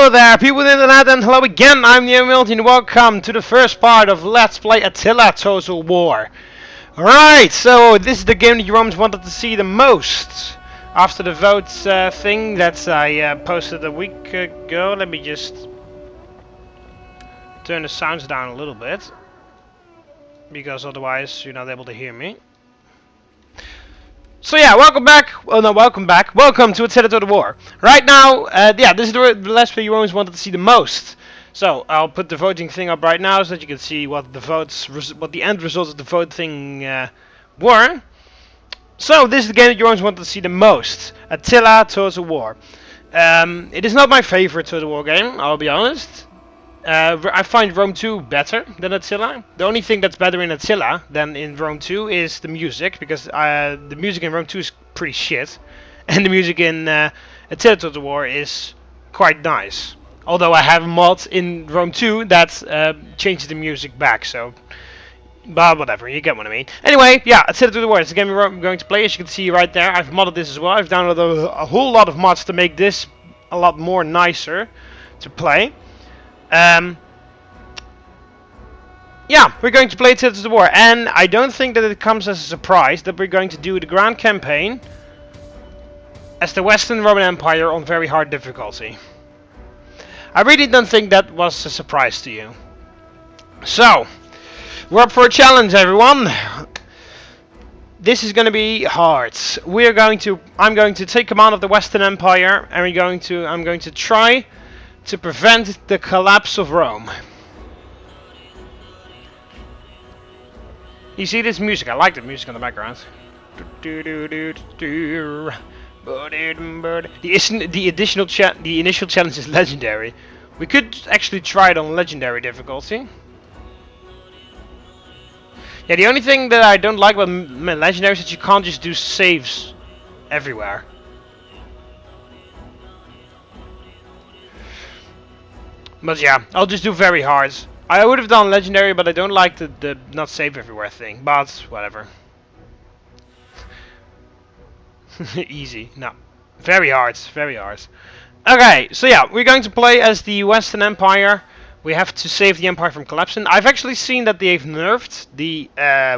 Hello there, people in the internet, and hello again, I'm TheMBmulti, and welcome to the first part of Let's Play Attila Total War. Alright, so this is the game that you Romans wanted to see the most. After the votes thing that I posted a week ago, let me just turn the sounds down a little bit. Because otherwise you're not able to hear me. So yeah, welcome back. Well, no, welcome back. Welcome to Attila Total War. Right now, yeah, this is the Let's Play you always wanted to see the most. So I'll put the voting thing up right now so that you can see what the what the end results of the vote thing were. So this is the game that you always wanted to see the most, Attila Total War. It is not my favorite Total War game, I'll be honest. I find Rome 2 better than Attila. The only thing that's better in Attila than in Rome 2 is the music, because the music in Rome 2 is pretty shit, and the music in Attila Total War is quite nice. Although I have a mod in Rome 2 that changes the music back, so... But whatever, you get what I mean. Anyway, yeah, Attila Total War is the game we're going to play. As you can see right there, I've modded this as well. I've downloaded a whole lot of mods to make this a lot more nicer to play. Yeah, we're going to play Attila Total War, and I don't think that it comes as a surprise that we're going to do the Grand Campaign as the Western Roman Empire on very hard difficulty. I really don't think that was a surprise to you. So, we're up for a challenge, everyone. This is going to be hard. I'm going to take command of the Western Empire, and I'm going to try to prevent the collapse of Rome. You see this music? I like the music in the background. The initial challenge is legendary. We could actually try it on legendary difficulty. Yeah, the only thing that I don't like about legendary is that you can't just do saves everywhere. But yeah, I'll just do very hard. I would have done legendary, but I don't like the not save everywhere thing. But whatever. Easy. No. Very hard. Very hard. Okay, so yeah, we're going to play as the Western Empire. We have to save the Empire from collapsing. I've actually seen that they've nerfed the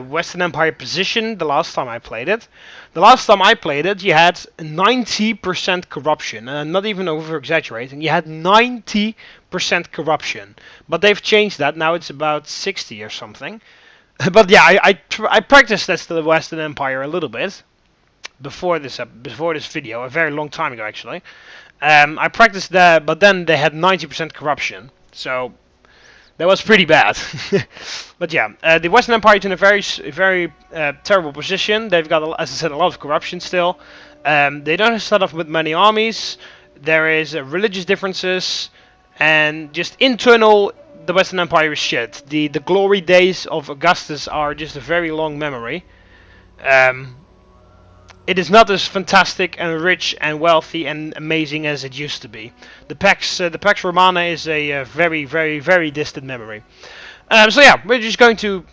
Western Empire position the last time I played it. The last time I played it, you had 90% corruption. And I'm not even over-exaggerating. You had 90% corruption. But they've changed that. Now it's about 60 or something. But yeah, I practiced as the Western Empire a little bit. Before this video, a very long time ago actually. I practiced that, but then they had 90% corruption. So that was pretty bad. But yeah, the Western Empire is in a very terrible position. They've got, as I said, a lot of corruption still. They don't start off with many armies. There is religious differences, and just internal, the Western Empire is shit. The glory days of Augustus are just a very long memory. It is not as fantastic and rich and wealthy and amazing as it used to be. The Pax Romana is a very distant memory. So yeah, we're just going to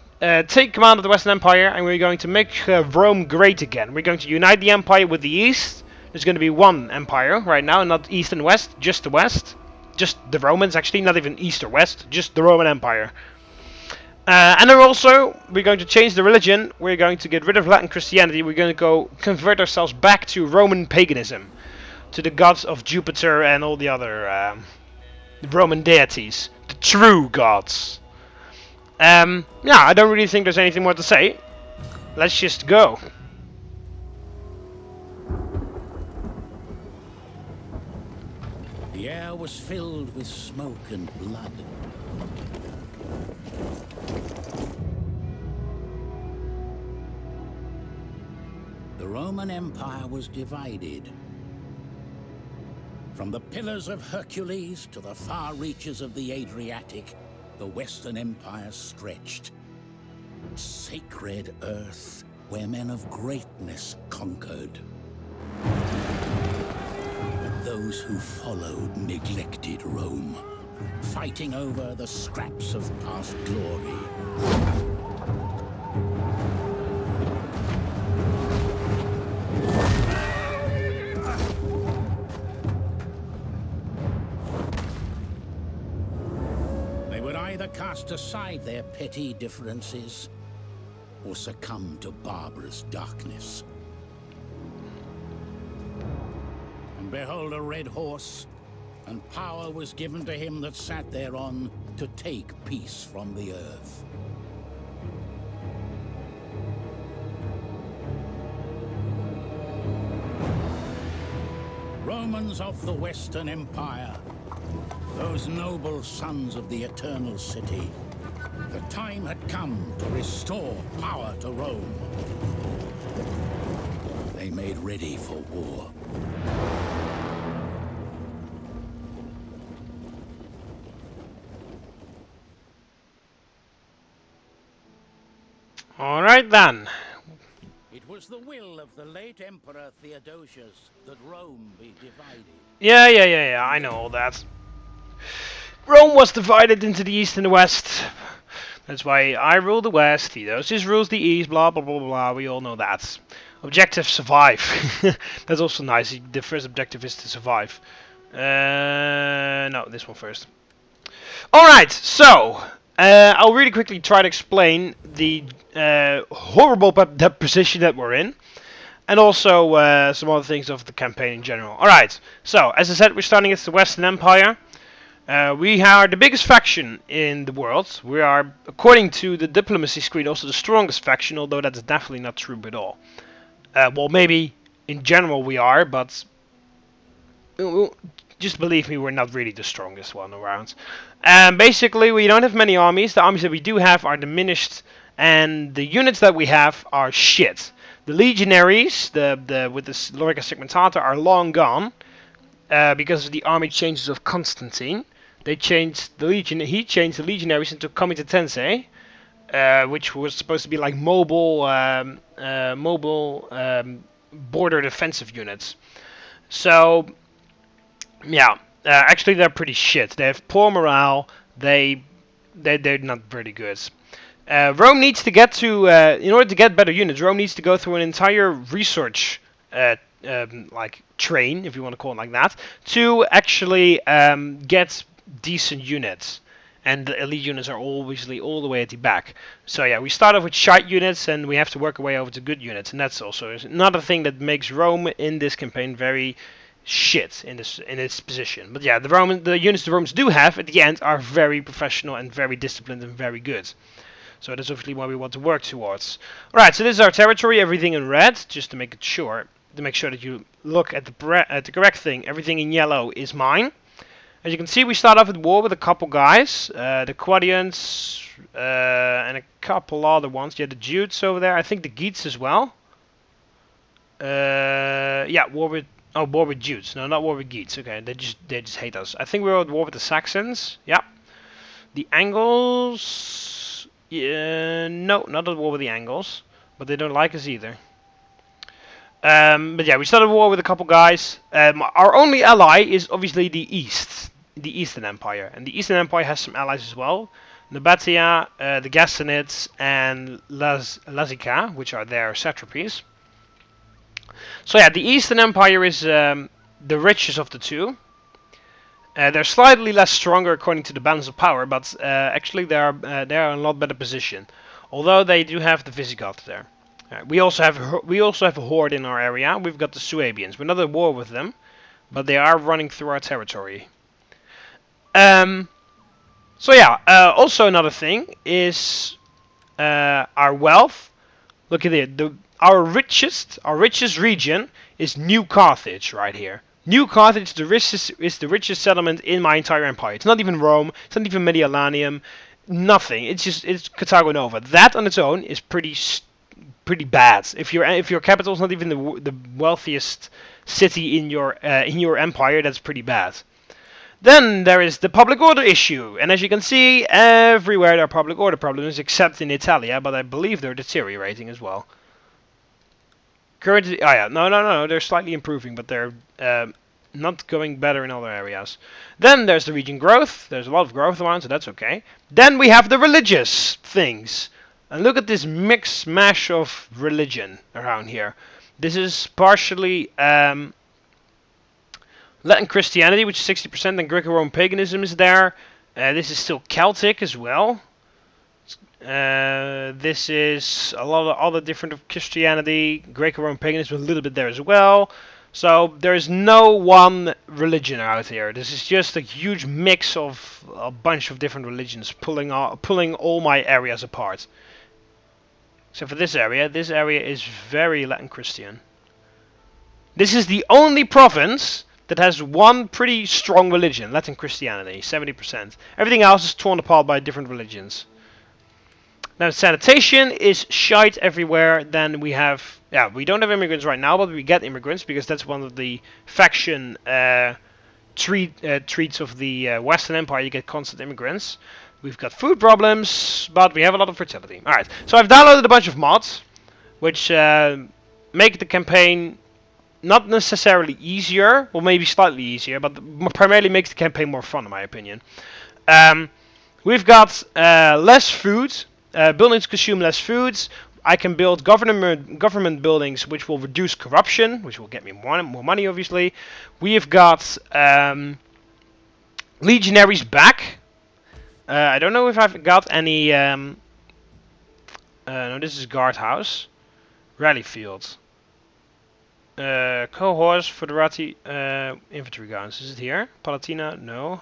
take command of the Western Empire, and we're going to make Rome great again. We're going to unite the Empire with the East. There's going to be one Empire right now, not East and West, just the West. Just the Romans, actually, not even East or West, just the Roman Empire. And then also, we're going to change the religion. We're going to get rid of Latin Christianity. We're going to go convert ourselves back to Roman Paganism. To the gods of Jupiter and all the other Roman deities. The true gods. Yeah, I don't really think there's anything more to say. Let's just go. The air was filled with smoke and blood. The Roman Empire was divided. From the Pillars of Hercules to the far reaches of the Adriatic, the Western Empire stretched. Sacred earth where men of greatness conquered. But those who followed neglected Rome, fighting over the scraps of past glory. either cast aside their petty differences or succumb to barbarous darkness. And behold a red horse, and power was given to him that sat thereon to take peace from the earth. Romans of the Western Empire, those noble sons of the Eternal City, the time had come to restore power to Rome. They made ready for war. All right then. It was the will of the late Emperor Theodosius that Rome be divided. Yeah, I know all that. Rome was divided into the east and the west. That's why I rule the west, Theodosius rules the east, blah blah blah blah, we all know that. Objective, survive. That's also nice, the first objective is to survive. No, this one first. Alright, so, I'll really quickly try to explain the horrible position that we're in. And also some other things of the campaign in general. Alright, so, as I said, we're starting as the Western Empire. We are the biggest faction in the world. We are, according to the diplomacy screen, also the strongest faction, although that's definitely not true at all. Well, maybe in general we are, but just believe me, we're not really the strongest one around. Basically, we don't have many armies. The armies that we do have are diminished, and the units that we have are shit. The legionaries, with the Lorica Segmentator, are long gone because of the army changes of Constantine. They changed the he changed the legionaries into Comite Tensei, which was supposed to be like mobile border defensive units. So, yeah, actually they're pretty shit. They have poor morale. They're not very good. Rome needs to get to, in order to get better units, Rome needs to go through an entire research like train, if you want to call it like that, to actually get decent units. And the elite units are obviously all the way at the back. So yeah, we start off with shite units, and we have to work our way over to good units. And that's also another thing that makes Rome in this campaign very shit in its position. But yeah, the units the Romans do have at the end are very professional and very disciplined and very good. So that's obviously what we want to work towards. Alright, so this is our territory, everything in red, just to make it sure. To make sure that you look at the correct thing. Everything in yellow is mine. As you can see, we start off at war with a couple guys. The Quadians and a couple other ones. Yeah, the Jutes over there. I think the Geats as well. Yeah, war with Jutes. No, not war with Geats. Okay, they just hate us. I think we're at war with the Saxons. Yeah. The Angles. Yeah, no, not at war with the Angles, but they don't like us either. But yeah, we started a war with a couple guys. Our only ally is obviously the Eastern Empire, and the Eastern Empire has some allies as well. Nabatea, the Gassanids, and Lazica, which are their satrapies. So yeah, the Eastern Empire is the richest of the two. They're slightly less stronger according to the balance of power, but actually they are in a lot better position. Although they do have the Visigoths there. We also have a horde in our area. We've got the Suabians. We're not at war with them, but they are running through our territory. So yeah, also another thing is our wealth. Look at it. Our richest region is New Carthage right here. New Carthage is the richest settlement in my entire empire. It's not even Rome. It's not even Mediolanum. Nothing. It's Carthago Nova. That on its own is pretty bad. If your capital is not even the wealthiest city in your empire, that's pretty bad. Then there is the public order issue, and as you can see, everywhere there are public order problems, except in Italia, but I believe they're deteriorating as well. Currently, oh yeah, no, they're slightly improving, but they're not going better in other areas. Then there's the region growth. There's a lot of growth around, so that's okay. Then we have the religious things. And look at this mix mash of religion around here. This is partially Latin Christianity, which is 60%, and Greco-Roman paganism is there. This is still Celtic as well. This is a lot of other different of Christianity, Greco-Roman paganism, a little bit there as well. So there is no one religion out here. This is just a huge mix of a bunch of different religions pulling all my areas apart. Except for this area is very Latin Christian. This is the only province that has one pretty strong religion, Latin Christianity, 70%. Everything else is torn apart by different religions. Now sanitation is shite everywhere. Then we have, yeah, we don't have immigrants right now, but we get immigrants because that's one of the faction treats of the Western Empire. You get constant immigrants. We've got food problems, but we have a lot of fertility. Alright, so I've downloaded a bunch of mods, which make the campaign not necessarily easier, or maybe slightly easier, but primarily makes the campaign more fun in my opinion. We've got less food. Buildings consume less foods. I can build government buildings which will reduce corruption, which will get me more money obviously. We have got legionaries back. I don't know if I've got any... no, this is guardhouse. Rally field. Cohorts, Foederati, infantry guns. Is it here? Palatina? No.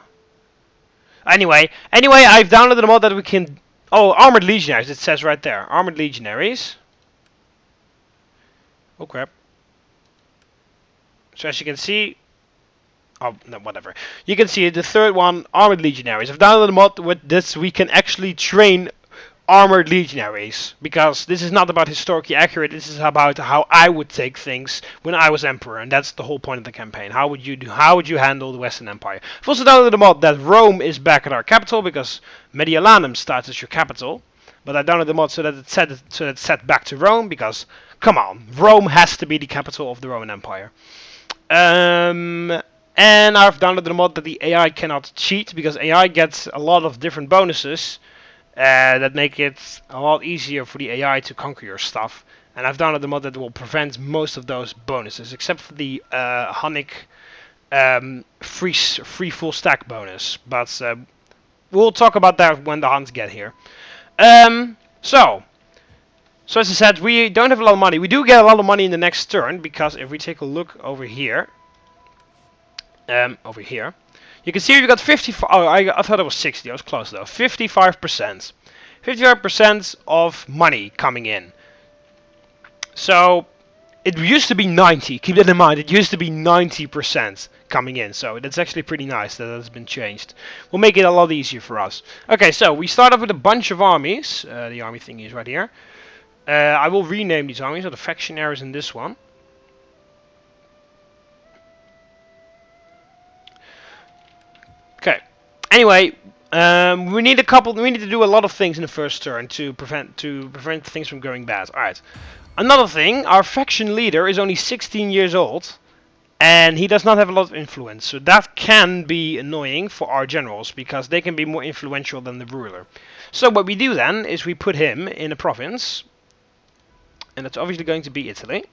Anyway, I've downloaded a mod that we can... Oh, armored legionaries, it says right there. Armored legionaries. Oh crap. So as you can see... Oh, no, whatever. You can see the third one, armored legionaries. I've downloaded a mod with this, we can actually train armored legionaries. Because this is not about historically accurate, this is about how I would take things when I was emperor. And that's the whole point of the campaign. How would you handle the Western Empire? I've also downloaded a mod that Rome is back at our capital, because Mediolanum starts as your capital. But I downloaded the mod so that it's set back to Rome, because, come on, Rome has to be the capital of the Roman Empire. And I've downloaded a mod that the AI cannot cheat, because AI gets a lot of different bonuses that make it a lot easier for the AI to conquer your stuff. And I've downloaded a mod that will prevent most of those bonuses, except for the Hunnic free full stack bonus. But we'll talk about that when the Huns get here. So as I said, we don't have a lot of money. We do get a lot of money in the next turn, because if we take a look over here, you can see we got 55. Oh, I thought it was 60. I was close though. 55%. 55% of money coming in. So it used to be 90. Keep that in mind. It used to be 90% coming in. So that's actually pretty nice that has been changed. Will make it a lot easier for us. Okay, so we start off with a bunch of armies. The army thingy is right here. I will rename these armies. So the faction errors in this one. Okay. Anyway, we need to do a lot of things in the first turn to prevent things from going bad. All right. Another thing, our faction leader is only 16 years old, and he does not have a lot of influence. So that can be annoying for our generals, because they can be more influential than the ruler. So what we do then is we put him in a province, and it's obviously going to be Italy.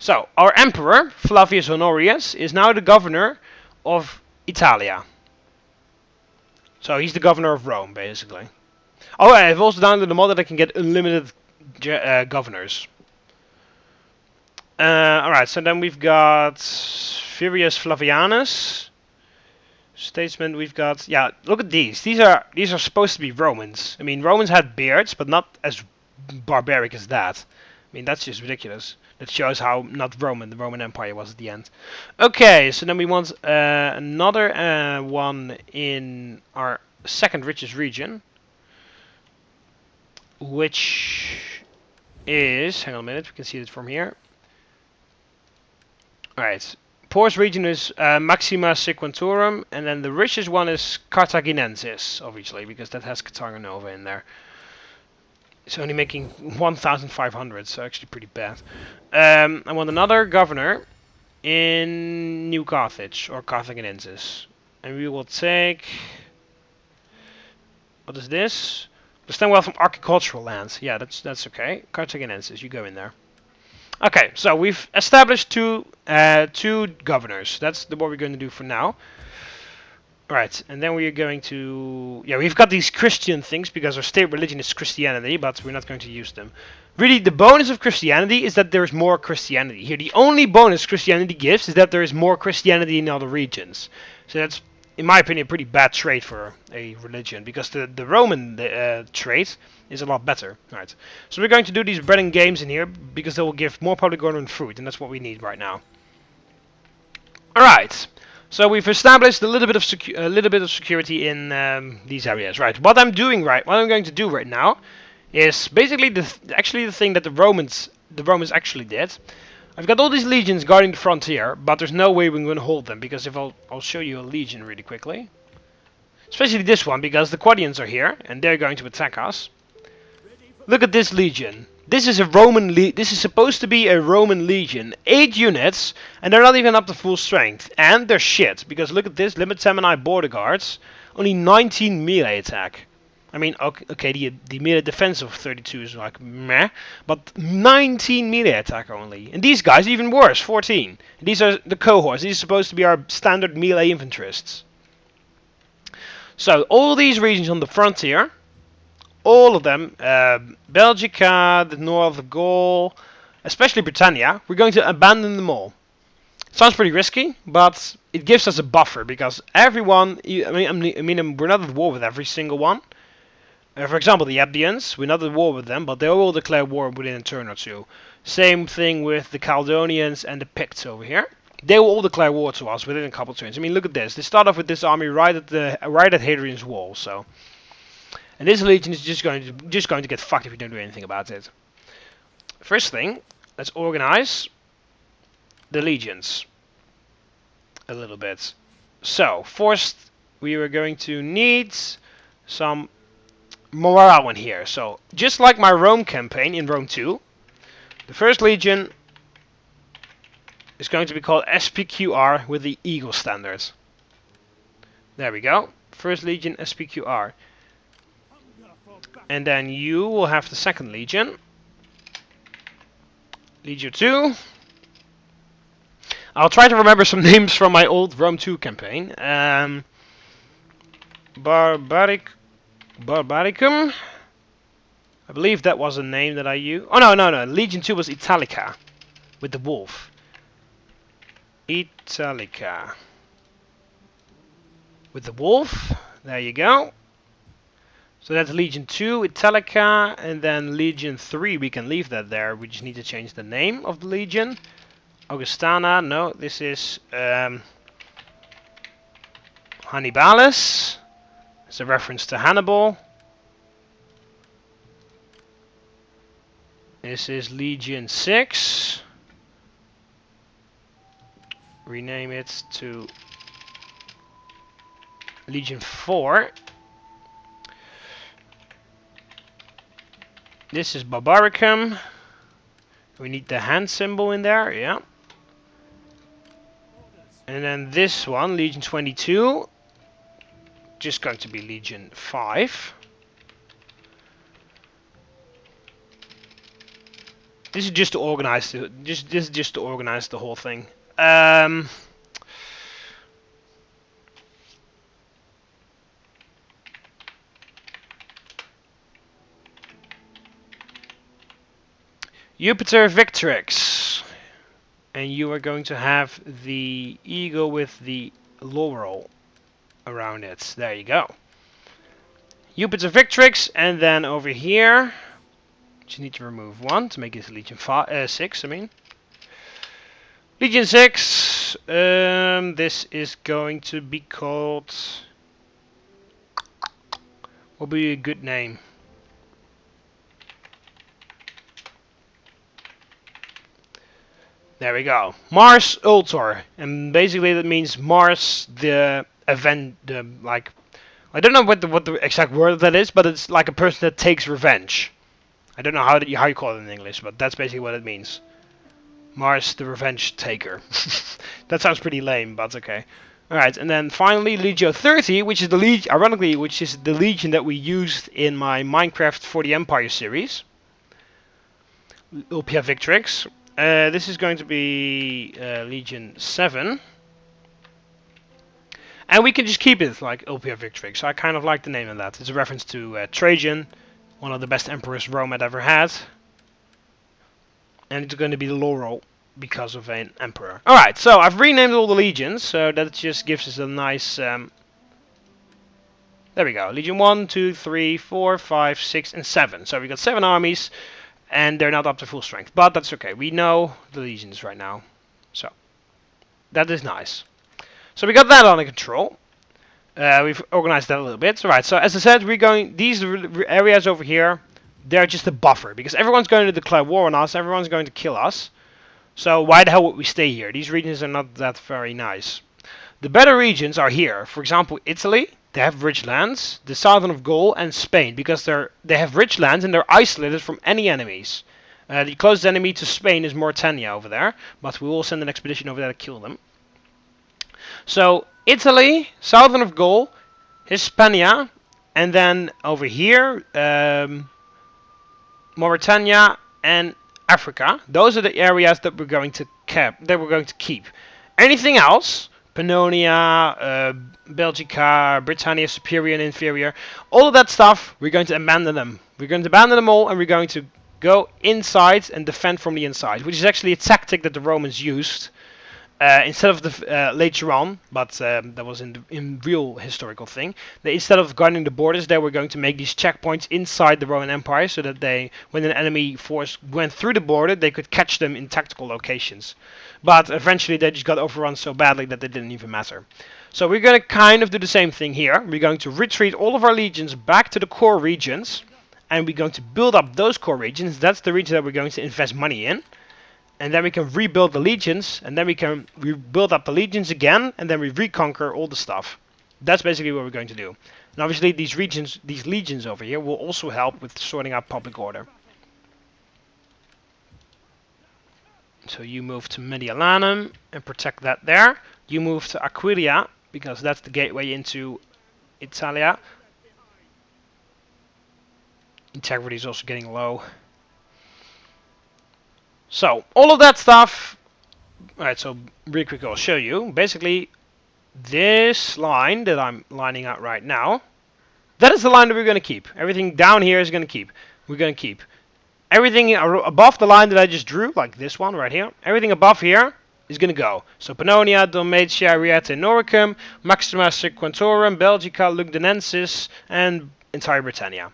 So, our emperor, Flavius Honorius, is now the governor of Italia. So, he's the governor of Rome, basically. Oh, I've also downloaded the mod that I can get unlimited governors. Alright, so then we've got Furius Flavianus. Statesman, we've got... Yeah, look at these. These are supposed to be Romans. I mean, Romans had beards, but not as barbaric as that. I mean, that's just ridiculous. That shows how not Roman the Roman Empire was at the end. Okay, so then we want another one in our second richest region, which is, hang on a minute, we can see it from here. Alright, poorest region is Maxima Sequentorum, and then the richest one is Carthaginensis, obviously, because that has Carthago Nova in there. It's only making 1,500, so actually pretty bad. I want another governor in New Carthage, or Carthaginensis. And we will take... What is this? Descend wealth from agricultural lands. Yeah, that's okay. Carthaginensis, you go in there. Okay, so we've established two governors. That's what we're going to do for now. Right, and then we are going to... Yeah, we've got these Christian things because our state religion is Christianity, but we're not going to use them. Really, the bonus of Christianity is that there is more Christianity. Here, the only bonus Christianity gives is that there is more Christianity in other regions. So that's, in my opinion, a pretty bad trait for a religion, because the Roman trait is a lot better. Right, so we're going to do these bread and games in here, because they will give more public order and food, and that's what we need right now. Alright. So we've established a little bit of security in these areas, right? What I'm going to do right now is basically the thing that the Romans actually did. I've got all these legions guarding the frontier, but there's no way we're going to hold them, because if I'll show you a legion really quickly, especially this one, because the Quadians are here and they're going to attack us. Look at this legion. This is a This is supposed to be a Roman legion. 8 units, and they're not even up to full strength. And they're shit, because look at this. Limit Temeni border guards. Only 19 melee attack. I mean, okay, the melee defense of 32 is like meh. But 19 melee attack only. And these guys even worse, 14. These are the cohorts. These are supposed to be our standard melee infanterists. So, all these regions on the frontier, all of them, Belgica, the north of Gaul, especially Britannia, we're going to abandon them all. Sounds pretty risky, but it gives us a buffer, because everyone, I mean, we're not at war with every single one. For example, the Abdians, we're not at war with them, but they will declare war within a turn or two. Same thing with the Caledonians and the Picts over here. They will all declare war to us within a couple of turns. I mean, look at this. They start off with this army right at Hadrian's Wall, so... And this legion is just going to get fucked if we don't do anything about it. First thing, let's organize the legions a little bit. So, first we are going to need some morale in here. So, just like my Rome campaign in Rome 2, the first legion is going to be called SPQR with the Eagle standards. There we go. First legion SPQR. And then you will have the second legion. Legion 2. I'll try to remember some names from my old Rome 2 campaign. Barbaricum. I believe that was a name that I used. Oh, no. Legion 2 was Italica. With the wolf. Italica. With the wolf. There you go. So that's Legion 2, Italica, and then Legion 3, we can leave that there. We just need to change the name of the Legion. Augustana, no, this is Hannibalis. It's a reference to Hannibal. This is Legion 6. Rename it to Legion 4. This is Barbaricum. We need the hand symbol in there, yeah. And then this one, Legion 22. Just going to be Legion 5. This is just to organize just to organize the whole thing. Jupiter Victrix, and you are going to have the eagle with the laurel around it. There you go. Jupiter Victrix, and then over here, just need to remove one to make it Legion 6. I mean, Legion 6. This is going to be called. What would be a good name? There we go. Mars Ultor, and basically that means Mars the event. Like, I don't know what the exact word of that is, but it's like a person that takes revenge. I don't know how you call it in English, but that's basically what it means. Mars the revenge taker. That sounds pretty lame, but okay. All right, and then finally Legio 30, which is the legion, ironically, which is the legion that we used in my Minecraft for the Empire series. Ulpia Victrix. This is going to be Legion 7. And we can just keep it like Ulpia Victrix. So I kind of like the name of that. It's a reference to Trajan, one of the best emperors Rome had ever had. And it's going to be Laurel because of an emperor. Alright, so I've renamed all the legions, so that just gives us a nice... there we go. Legion 1, 2, 3, 4, 5, 6, and 7. So we got 7 armies, and they're not up to full strength. But that's okay. We know the legions right now. So, that is nice. So we got that under control. We've organized that a little bit. Alright, so as I said, we're going... These areas over here, they're just a buffer. Because everyone's going to declare war on us. Everyone's going to kill us. So why the hell would we stay here? These regions are not that very nice. The better regions are here. For example, Italy. They have rich lands. The southern of Gaul and Spain. Because they have rich lands and they're isolated from any enemies. The closest enemy to Spain is Mauritania over there. But we will send an expedition over there to kill them. So Italy, southern of Gaul, Hispania. And then over here, Mauritania and Africa. Those are the areas that we're going to keep. Anything else, Pannonia, Belgica, Britannia, Superior and Inferior, all of that stuff, we're going to abandon them. We're going to abandon them all, and we're going to go inside and defend from the inside, which is actually a tactic that the Romans used instead of the later on, but that was in real historical thing. Instead of guarding the borders, they were going to make these checkpoints inside the Roman Empire, so that when an enemy force went through the border, they could catch them in tactical locations. But eventually, they just got overrun so badly that they didn't even matter. So we're going to kind of do the same thing here. We're going to retreat all of our legions back to the core regions, and we're going to build up those core regions. That's the region that we're going to invest money in. And then we can rebuild the legions, and then we can rebuild up the legions again, and then we reconquer all the stuff. That's basically what we're going to do. And obviously these legions over here will also help with sorting out public order. So you move to Mediolanum and protect that there. You move to Aquileia, because that's the gateway into Italia. Integrity is also getting low. So, all of that stuff, alright, so really quick I'll show you. Basically, this line that I'm lining out right now, that is the line that we're going to keep. Everything down here is going to keep. We're going to keep. Everything above the line that I just drew, like this one right here, everything above here is going to go. So, Pannonia, Dalmatia, Ariete, Noricum, Maxima Sequentorum, Belgica, Lugdunensis, and entire Britannia.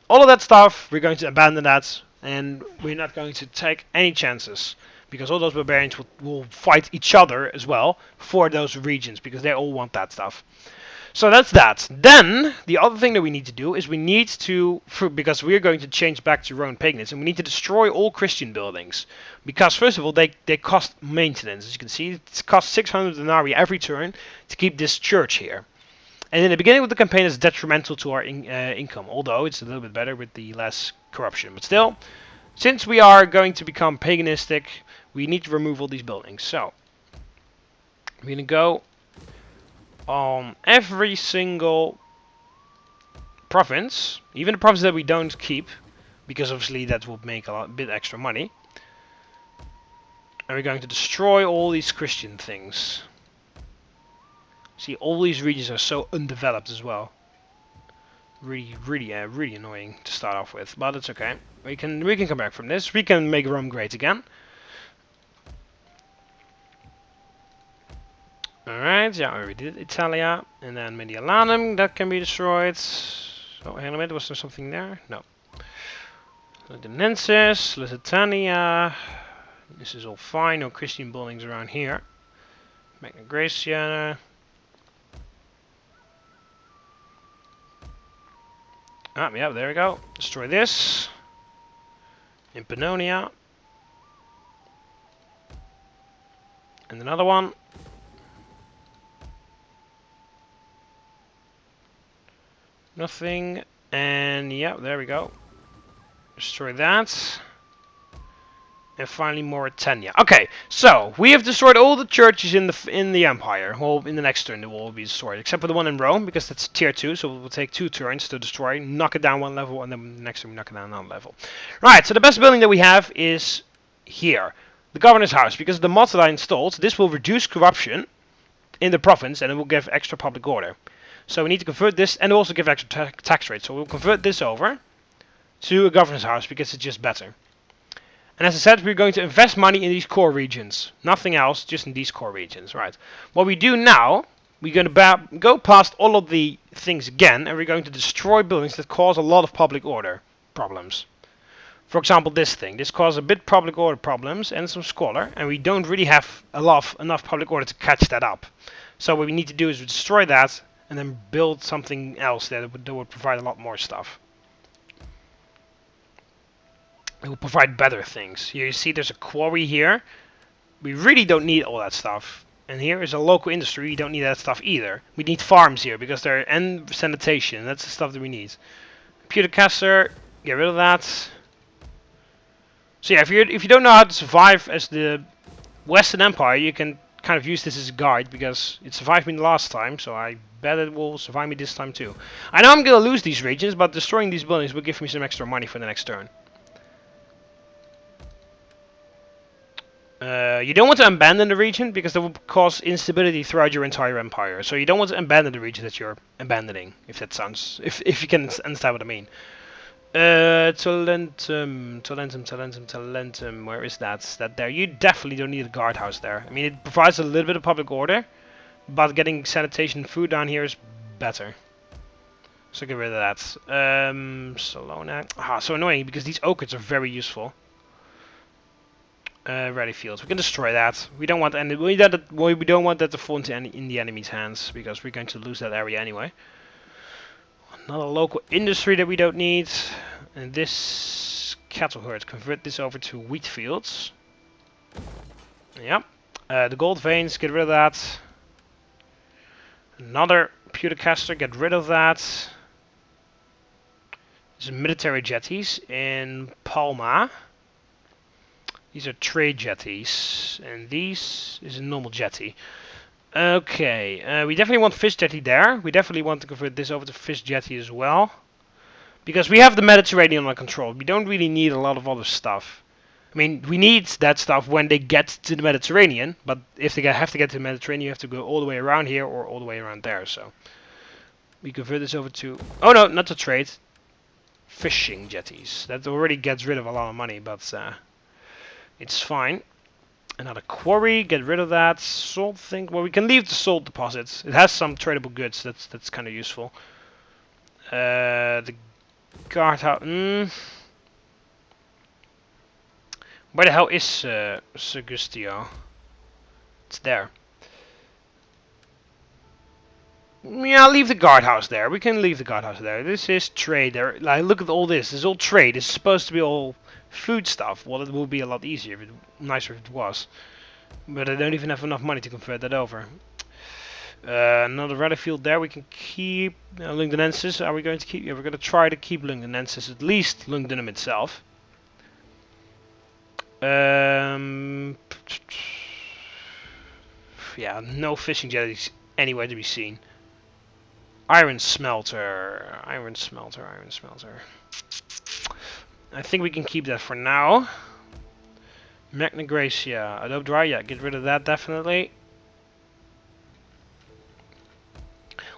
All of that stuff, we're going to abandon that. And we're not going to take any chances, because all those barbarians will fight each other as well for those regions, because they all want that stuff. So that's that. Then, the other thing that we need to do is we need to, because we're going to change back to Roman Paganism, we need to destroy all Christian buildings. Because first of all, they cost maintenance. As you can see, it costs 600 denarii every turn to keep this church here. And in the beginning of the campaign, it's detrimental to our income, although it's a little bit better with the less corruption. But still, since we are going to become paganistic, we need to remove all these buildings. So, we're going to go on every single province, even the provinces that we don't keep, because obviously that will make a bit extra money. And we're going to destroy all these Christian things. See, all these regions are so undeveloped as well. Really annoying to start off with, but it's okay. We can come back from this. We can make Rome great again. Alright, yeah, we already did Italia, and then Mediolanum, that can be destroyed. Oh, hang on a minute, was there something there? No. Lugdunensis, Lusitania. This is all fine, no Christian buildings around here. Magna Graecia. Ah, yeah, there we go. Destroy this. In Pannonia. And another one. Nothing. And yeah, there we go. Destroy that. And finally Mauritania. Okay, so we have destroyed all the churches in the empire. Well, in the next turn they will all be destroyed, except for the one in Rome, because that's tier 2. So it will take 2 turns to destroy, knock it down 1 level, and then the next turn we knock it down another level. Right. So the best building that we have is here, the governor's house, because the mod that I installed, this will reduce corruption in the province, and it will give extra public order. So we need to convert this, and also give extra tax rate. So we'll convert this over to a governor's house because it's just better. And as I said, we're going to invest money in these core regions. Nothing else, just in these core regions, right? What we do now, we're going to go past all of the things again, and we're going to destroy buildings that cause a lot of public order problems. For example, this thing. This causes a bit public order problems and some squalor, and we don't really have enough public order to catch that up. So what we need to do is destroy that, and then build something else that would provide a lot more stuff. It will provide better things. Here you see there's a quarry here. We really don't need all that stuff. And here is a local industry. We don't need that stuff either. We need farms here because they're and sanitation. That's the stuff that we need. Computer caster, get rid of that. So yeah, if you don't know how to survive as the Western Empire, you can kind of use this as a guide because it survived me the last time, so I bet it will survive me this time too. I know I'm gonna lose these regions, but destroying these buildings will give me some extra money for the next turn. You don't want to abandon the region because that will cause instability throughout your entire empire. So you don't want to abandon the region that you're abandoning, if that sounds, if you can understand what I mean. Talentum. Where is that? Is that there? You definitely don't need a guardhouse there. I mean, it provides a little bit of public order, but getting sanitation and food down here is better. So get rid of that. Salona. Ah, so annoying because these orchids are very useful. Ready fields. We can destroy that. We don't want any. We don't want that to fall into in the enemy's hands because we're going to lose that area anyway. Another local industry that we don't need. And this cattle herd. Convert this over to wheat fields. Yep. The gold veins. Get rid of that. Another pewtercaster. Get rid of that. There's military jetties in Palma. These are trade jetties, and these is a normal jetty. Okay, we definitely want fish jetty there. We definitely want to convert this over to fish jetty as well. Because we have the Mediterranean under control. We don't really need a lot of other stuff. I mean, we need that stuff when they get to the Mediterranean, but if they have to get to the Mediterranean, you have to go all the way around here or all the way around there, so. We convert this over to... Oh no, not to trade. Fishing jetties. That already gets rid of a lot of money, but... it's fine. Another quarry, get rid of that. Salt thing. Well, we can leave the salt deposits. It has some tradable goods. That's kind of useful. The guardhouse. Where the hell is Segustio? It's there. Yeah, leave the guardhouse there. We can leave the guardhouse there. This is trade. There. Like, look at all this. This is all trade. It's supposed to be all food stuff. Well, it would be a lot easier, nicer if it was. But I don't even have enough money to convert that over. Another rally field there. We can keep Lungdunensis. Are we going to keep? Yeah, we're going to try to keep Lungdunensis, at least Lungdunum itself. Yeah, no fishing jetties anywhere to be seen. Iron smelter. I think we can keep that for now. Magna Graecia. Adobe Dry, yeah, get rid of that definitely.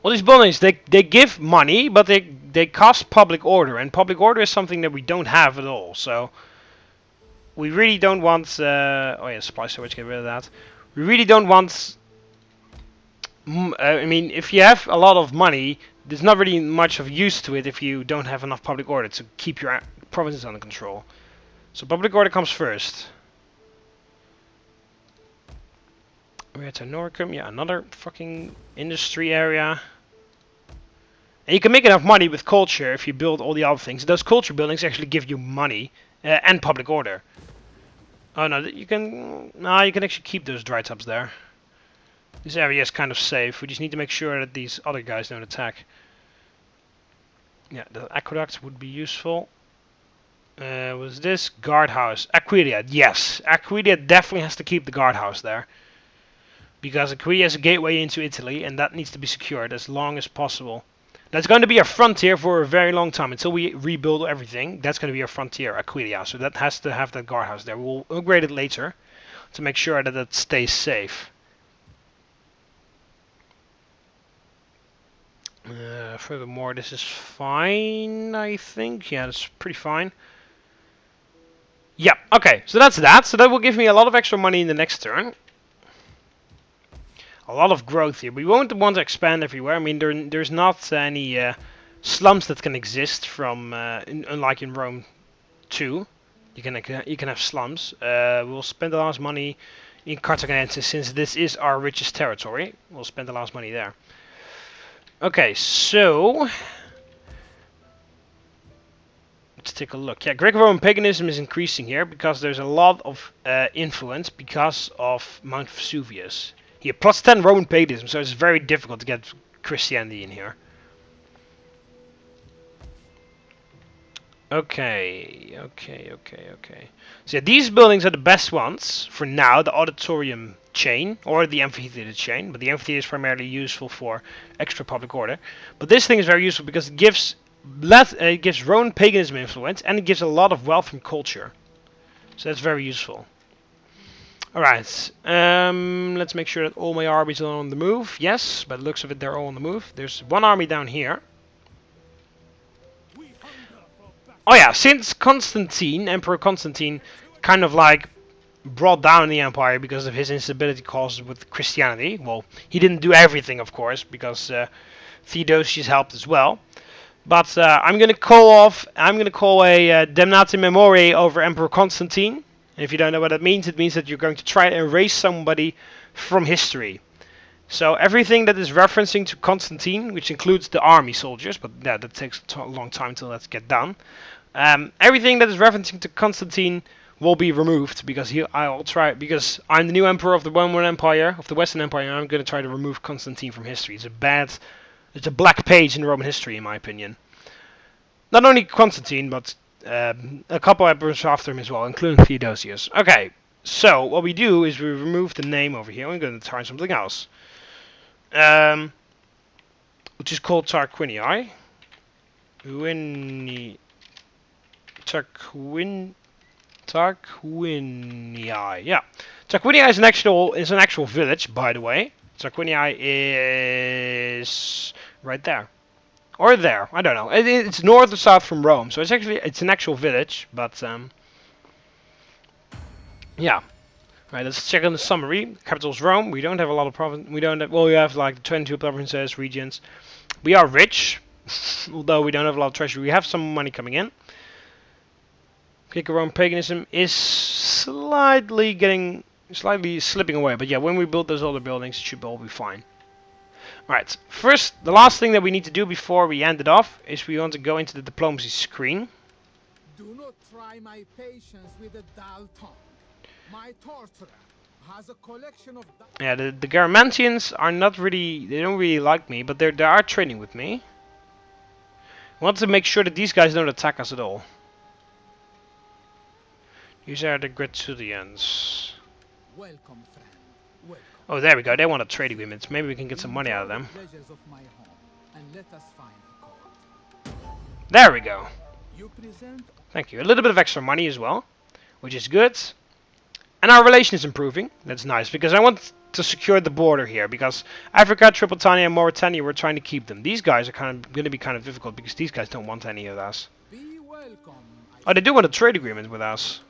Well, these buildings, they give money, but they cost public order, and public order is something that we don't have at all, so we really don't want... oh yeah, supply storage, get rid of that. We really don't want... I mean, if you have a lot of money, there's not really much of use to it if you don't have enough public order to keep your provinces under control. So public order comes first. We're at Noricum, yeah, another fucking industry area. And you can make enough money with culture if you build all the other things. Those culture buildings actually give you money and public order. Oh no, you can actually keep those dry tubs there. This area is kind of safe. We just need to make sure that these other guys don't attack. Yeah, the aqueduct would be useful. Was this guardhouse? Aquilia, yes. Aquilia definitely has to keep the guardhouse there. Because Aquilia is a gateway into Italy, and that needs to be secured as long as possible. That's going to be our frontier for a very long time. Until we rebuild everything, that's going to be our frontier, Aquilia. So that has to have that guardhouse there. We'll upgrade it later to make sure that it stays safe. Furthermore, this is fine, I think. Yeah, that's pretty fine. Yeah, okay, so that's that. So that will give me a lot of extra money in the next turn. A lot of growth here. We won't want to expand everywhere. I mean, there's not any slums that can exist from, unlike in Rome 2. You can have slums. We'll spend the last money in Carthagenensis since this is our richest territory. We'll spend the last money there. Okay, so let's take a look. Yeah, Greco-Roman paganism is increasing here because there's a lot of influence because of Mount Vesuvius. Here, plus 10 Roman paganism, so it's very difficult to get Christianity in here. Okay. So yeah, these buildings are the best ones for now, the auditorium chain or the amphitheater chain, but the amphitheater is primarily useful for extra public order. But this thing is very useful because it gives Roman paganism influence and it gives a lot of wealth from culture. So that's very useful. Alright, let's make sure that all my armies are on the move. Yes, by the looks of it, they're all on the move. There's one army down here. Oh yeah, since Constantine, Emperor Constantine, kind of like brought down the empire because of his instability caused with Christianity. Well, he didn't do everything, of course, because Theodosius helped as well. But I'm gonna call a damnatio memoriae over Emperor Constantine. And if you don't know what that means, it means that you're going to try to erase somebody from history. So everything that is referencing to Constantine, which includes the army soldiers, but yeah, that takes a long time until that's get done. Everything that is referencing to Constantine will be removed because because I'm the new emperor of the Roman Empire, of the Western Empire, and I'm going to try to remove Constantine from history. It's a black page in Roman history, in my opinion. Not only Constantine, but a couple emperors after him as well, including Theodosius. Okay, so what we do is we remove the name over here. We're going to try something else, which is called Tarquinii. Tarquinii. Yeah, Tarquinii is an actual village, by the way. Tarquinii is right there, or there. I don't know. It's north or south from Rome, so it's an actual village. But yeah. Right, let's check on the summary. Capital is Rome. We don't have a lot of provinces. We have like 22 provinces, regions. We are rich, although we don't have a lot of treasure. We have some money coming in. Greco-Roman paganism is slightly slipping away, but yeah, when we build those other buildings, it should all be fine. Right, first, the last thing that we need to do before we end it off is we want to go into the diplomacy screen. Do not try my patience with a dull tongue. My torturer has a collection of... Yeah, the Garamantians are not really... They don't really like me, but they are trading with me. I want to make sure that these guys don't attack us at all. These are the Gratulians. Welcome, friend. Welcome. Oh, there we go. They want a trade agreement. Maybe we can get some money out of them. There we go. Thank you. A little bit of extra money as well, which is good. And our relation is improving. That's nice, because I want to secure the border here, because Africa, Tripolitania, and Mauritania, we're trying to keep them. These guys are going to be kind of difficult, because these guys don't want any of us. Oh, they do want a trade agreement with us.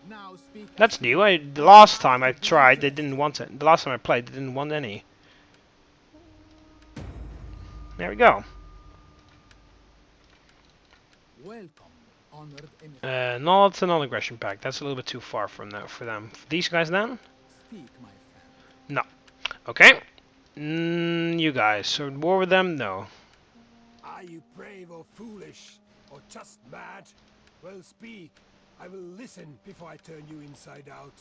That's new. The last time I tried, they didn't want it. The last time I played, they didn't want any. There we go. Not a non-aggression pact. That's a little bit too far from that for them. For these guys then? No. Okay. You guys. So war with them? No. Are you brave or foolish, or just mad? Well, speak. I will listen before I turn you inside out.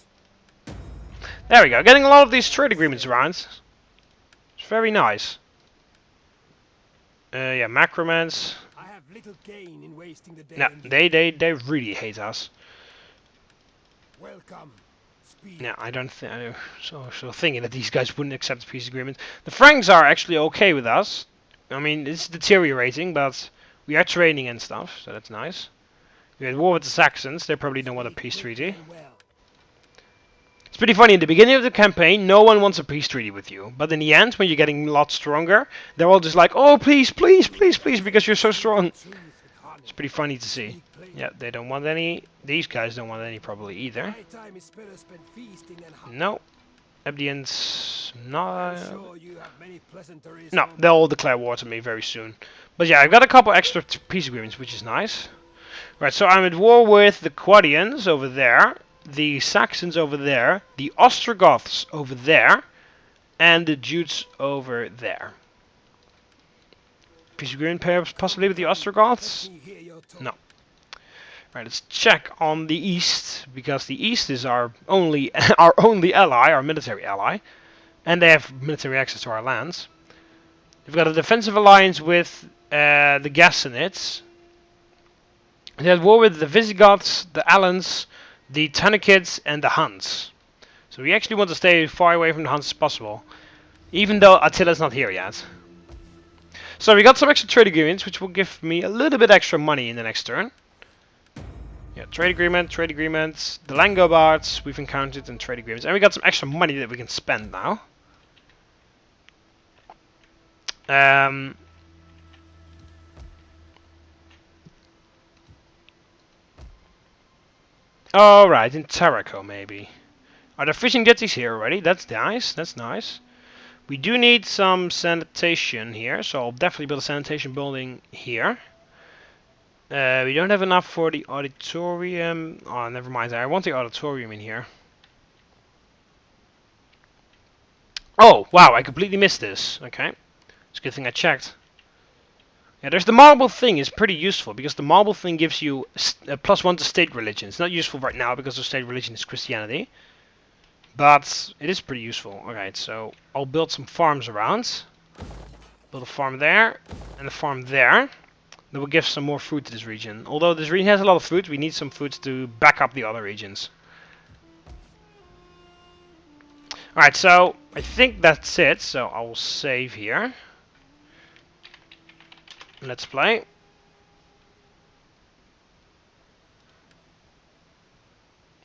There we go. Getting a lot of these trade agreements around. It's very nice. Yeah, macromans. I have little gain in wasting the day. No, they really hate us. Welcome. Speak. No, I don't think. So thinking that these guys wouldn't accept a peace agreement. The Franks are actually okay with us. I mean, it's deteriorating, but we are trading and stuff, so that's nice. We had war with the Saxons. They probably don't want a peace treaty. It's pretty funny, in the beginning of the campaign, no one wants a peace treaty with you. But in the end, when you're getting a lot stronger, they're all just like, oh, please, please, please, please, because you're so strong. It's pretty funny to see. Yeah, they don't want any. These guys don't want any probably either. No. Abdians, no. No, they'll all declare war to me very soon. But yeah, I've got a couple extra peace agreements, which is nice. Right, so I'm at war with the Quadians over there, the Saxons over there, the Ostrogoths over there, and the Jutes over there. Peace agreement perhaps possibly with the Ostrogoths? No. Right, let's check on the east, because the east is our only ally, our military ally, and they have military access to our lands. We've got a defensive alliance with the Gassanids. They had war with the Visigoths, the Alans, the Tanakids, and the Huns. So we actually want to stay far away from the Huns as possible, even though Attila's not here yet. So we got some extra trade agreements, which will give me a little bit extra money in the next turn. Yeah, trade agreements, the Langobards we've encountered in trade agreements, and we got some extra money that we can spend now. Alright, in Taraco maybe. Are there fishing jetties here already? That's nice, that's nice. We do need some sanitation here, so I'll definitely build a sanitation building here. We don't have enough for the auditorium. Oh, never mind. I want the auditorium in here. Oh, wow, I completely missed this. Okay. It's a good thing I checked. Yeah, there's the marble thing is pretty useful, because the marble thing gives you +1 to state religion. It's not useful right now because the state religion is Christianity. But it is pretty useful. Alright, so I'll build some farms around. Build a farm there, and a farm there. That will give some more food to this region. Although this region has a lot of food, we need some food to back up the other regions. Alright, so I think that's it. So I will save here. Let's play.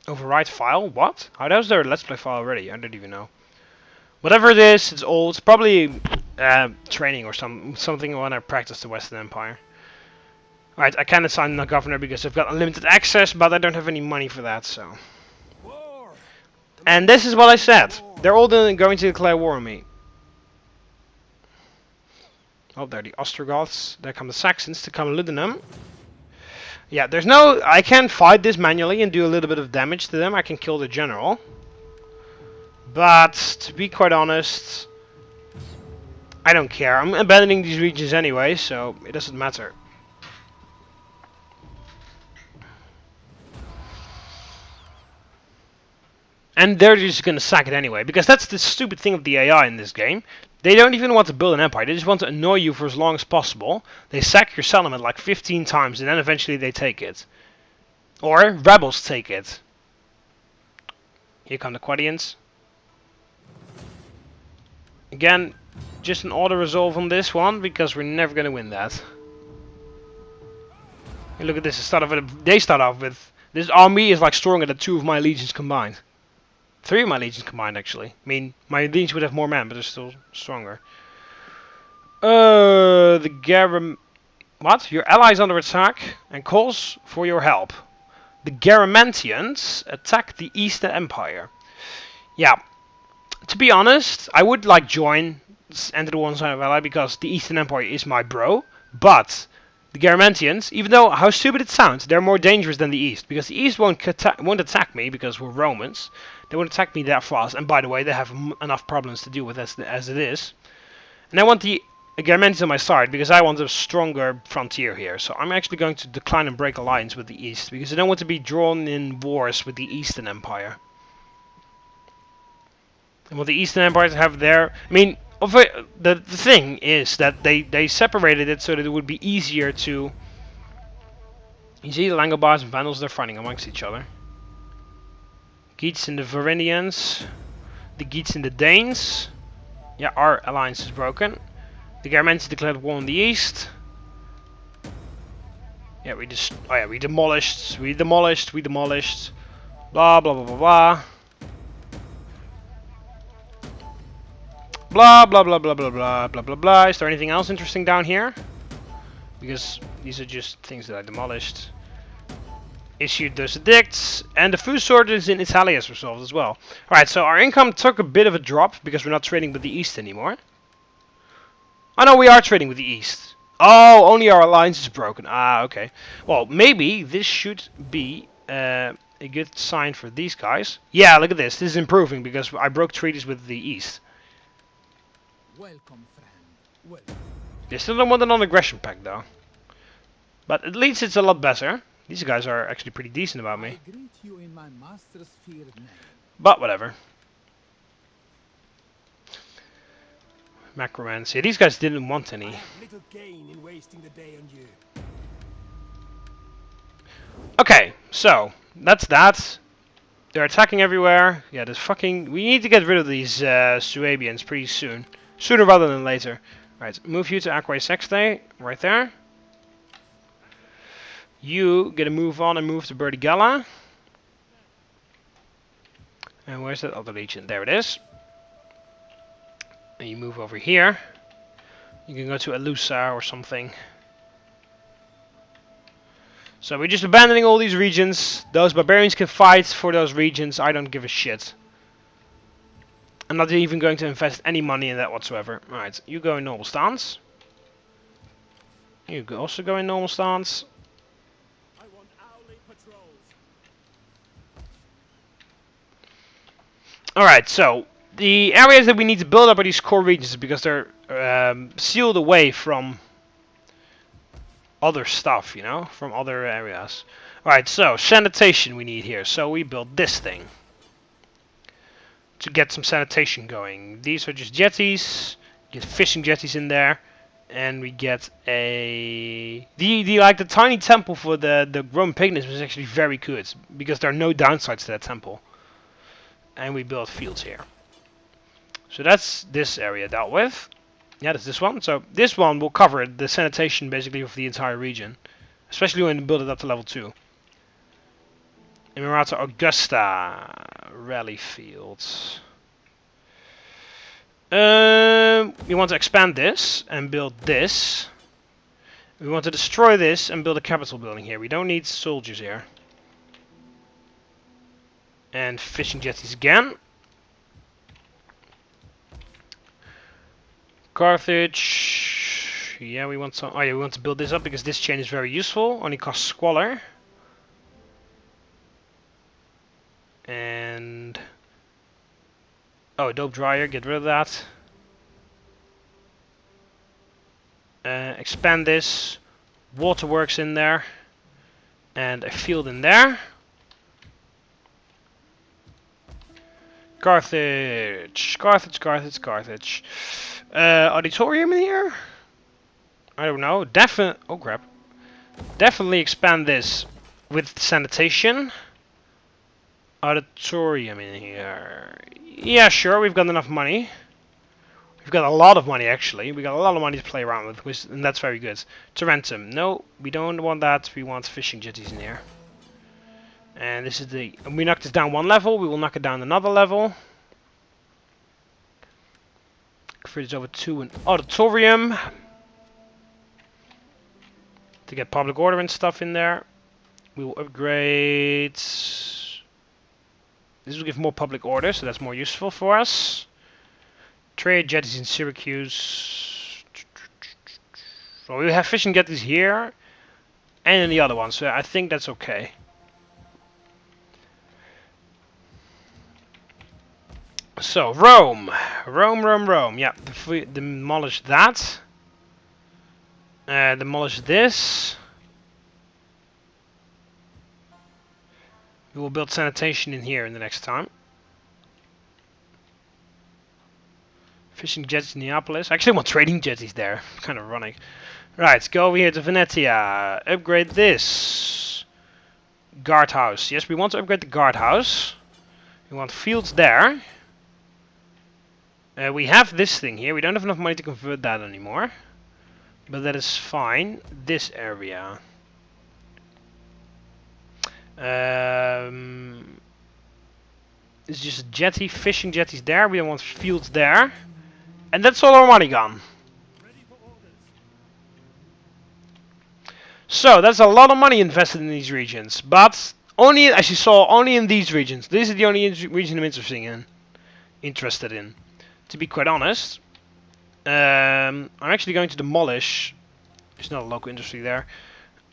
Overwrite file? What? How was there a let's play file already? I don't even know. Whatever it is, it's old. It's probably training or something when I practice the Western Empire. Right, I can assign a governor because I've got unlimited access, but I don't have any money for that, so. And this is what I said. They're all going to declare war on me. Oh, there are the Ostrogoths. There come the Saxons to come Luddenham. Yeah, there's no... I can fight this manually and do a little bit of damage to them. I can kill the general. But, to be quite honest, I don't care. I'm abandoning these regions anyway, so it doesn't matter. And they're just gonna sack it anyway, because that's the stupid thing of the AI in this game. They don't even want to build an empire, they just want to annoy you for as long as possible. They sack your settlement like 15 times and then eventually they take it. Or rebels take it. Here come the Quadians. Again, just an auto resolve on this one, because we're never gonna win that. And look at this, they start off with... This army is like stronger than 2 of my legions combined. 3 of my legions combined, actually. I mean, my legions would have more men, but they're still stronger. The Garam... What? Your ally is under attack and calls for your help. The Garamantians attack the Eastern Empire. Yeah. To be honest, I would like join enter the one side of ally because the Eastern Empire is my bro. But the Garamantians, even though how stupid it sounds, they're more dangerous than the East. Because the East won't attack me because we're Romans. They won't attack me that fast. And by the way, they have enough problems to deal with as it is. And I want the Garamantians on my side because I want a stronger frontier here. So I'm actually going to decline and break alliance with the East. Because I don't want to be drawn in wars with the Eastern Empire. And what the Eastern Empire have there... I mean, the thing is that they separated it so that it would be easier to... You see the Langobards and Vandals, they're fighting amongst each other. Geats and the Varangians. The Geats and the Danes. Yeah, our alliance is broken. The Garamantians declared war on the east. Yeah, we just... Oh yeah, we demolished. Blah, blah, blah, blah, blah. Blah, blah, blah, blah, blah, blah, blah, blah, blah. Is there anything else interesting down here? Because these are just things that I demolished. Issued those edicts, and the food shortage in Italy is resolved as well. Alright, so our income took a bit of a drop because we're not trading with the East anymore. Oh no, we are trading with the East. Oh, only our alliance is broken. Ah, okay. Well, maybe this should be a good sign for these guys. Yeah, look at this. This is improving because I broke treaties with the East. Welcome, friend. Welcome. They still don't want a non-aggression pact though. But at least it's a lot better. These guys are actually pretty decent about me. I greet you in my master's feared name. But whatever. Macromancy. These guys didn't want I any. have little gain in wasting the day on you. Okay, so that's that. They're attacking everywhere. Yeah, this fucking. We need to get rid of these Suabians pretty soon. Sooner rather than later. Right, move you to Aquae Sexte. Right there. You get a move on and move to Burdigala. And where's that other legion? There it is. And you move over here. You can go to Alusa or something. So we're just abandoning all these regions. Those barbarians can fight for those regions. I don't give a shit. I'm not even going to invest any money in that whatsoever. Right, you go in normal stance. You also go in normal stance. I want hourly patrols. Alright, so the areas that we need to build up are these core regions because they're sealed away from other stuff, you know, from other areas. Alright, so sanitation we need here. So we build this thing to get some sanitation going. These are just jetties. Get fishing jetties in there, and we get a the tiny temple for the Roman Paganism is actually very good because there are no downsides to that temple. And we build fields here. So that's this area dealt with. Yeah, that's this one. So this one will cover the sanitation basically of the entire region, especially when you build it up to level 2. Emirata Augusta rally fields. We want to expand this and build this. We want to destroy this and build a capital building here. We don't need soldiers here. And fishing jetties again. Carthage. Yeah, we want some. Oh yeah, we want to build this up because this chain is very useful. Only costs squalor. And oh, dope dryer. Get rid of that. Expand this. Waterworks in there. And a field in there. Carthage. Carthage, Carthage, Carthage. Auditorium in here? I don't know. Oh crap. Definitely expand this with sanitation. Auditorium in here. Yeah, sure. We've got enough money. We've got a lot of money, actually. We got a lot of money to play around with, and that's very good. Tarentum. No, we don't want that. We want fishing jetties in here. And this is the... we knocked this down one level. We will knock it down another level. Convert this over to an auditorium. To get public order and stuff in there. We will upgrade... this will give more public order, so that's more useful for us. Trade jetties in Syracuse. So we have fishing jetties here. And in the other one, so I think that's okay. So, Rome. Rome. Yeah, demolish that. Demolish this. We will build sanitation in here in the next time. Fishing jetties in Neapolis. I actually want trading jetties there. Kind of ironic. Right, go over here to Venetia. Upgrade this. Guardhouse. Yes, we want to upgrade the guardhouse. We want fields there. We have this thing here. We don't have enough money to convert that anymore. But that is fine. This area. It's just a jetty. Fishing jetties there. We don't want fields there. And that's all our money gone. So that's a lot of money invested in these regions, but only, as you saw, only in these regions. This is the only region I'm interested in. To be quite honest, I'm actually going to demolish. There's not a local industry there.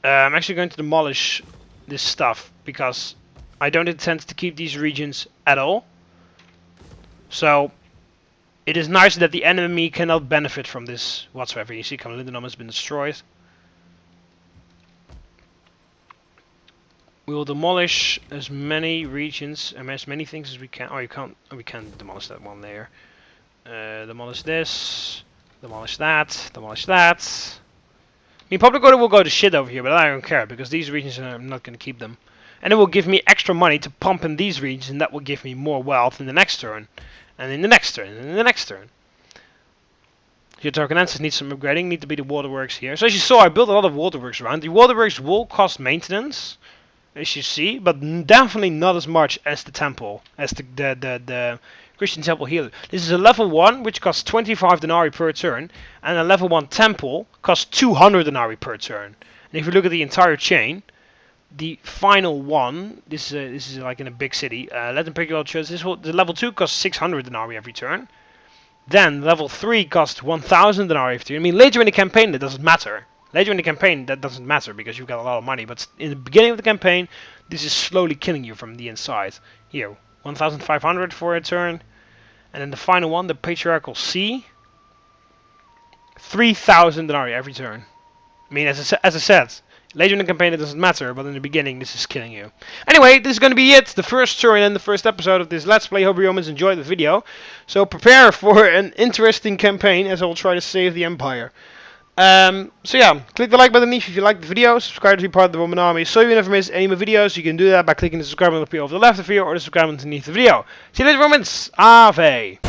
I'm actually going to demolish this stuff because I don't intend to keep these regions at all. So it is nice that the enemy cannot benefit from this whatsoever. You see, Camalindonum has been destroyed. We will demolish as many regions and as many things as we can. Oh, you can't. Oh, we can demolish that one there. Demolish this. Demolish that. Demolish that. I mean, public order will go to shit over here, but I don't care because these regions I'm not going to keep them. And it will give me extra money to pump in these regions, and that will give me more wealth in the next turn, and in the next turn, and in the next turn. Your Tarkanensis needs some upgrading. Need to be the waterworks here. So as you saw, I built a lot of waterworks around. The waterworks will cost maintenance, as you see, but definitely not as much as the temple, as the Christian temple here. This is a level 1, which costs 25 denarii per turn, and a level 1 temple costs 200 denarii per turn. And if you look at the entire chain, the final one, this is like in a big city, Latin Imperial Church, the level 2 costs 600 denarii every turn. Then level 3 costs 1000 denarii every turn. I mean, later in the campaign that doesn't matter. Later in the campaign, that doesn't matter because you've got a lot of money. But in the beginning of the campaign, this is slowly killing you from the inside. Here, 1,500 for a turn. And then the final one, the Patriarchal Sea, 3,000 denarii every turn. I mean, as I said, later in the campaign it doesn't matter, but in the beginning this is killing you. Anyway, this is going to be it. The first turn and the first episode of this Let's Play. Hope you humans enjoyed the video. So prepare for an interesting campaign as I will try to save the Empire. So yeah, click the like button if you liked the video, subscribe to be part of the Roman army so you never miss any more videos. You can do that by clicking the subscribe button over the left of the video or the subscribe button underneath the video. See you later, Romans! Ave!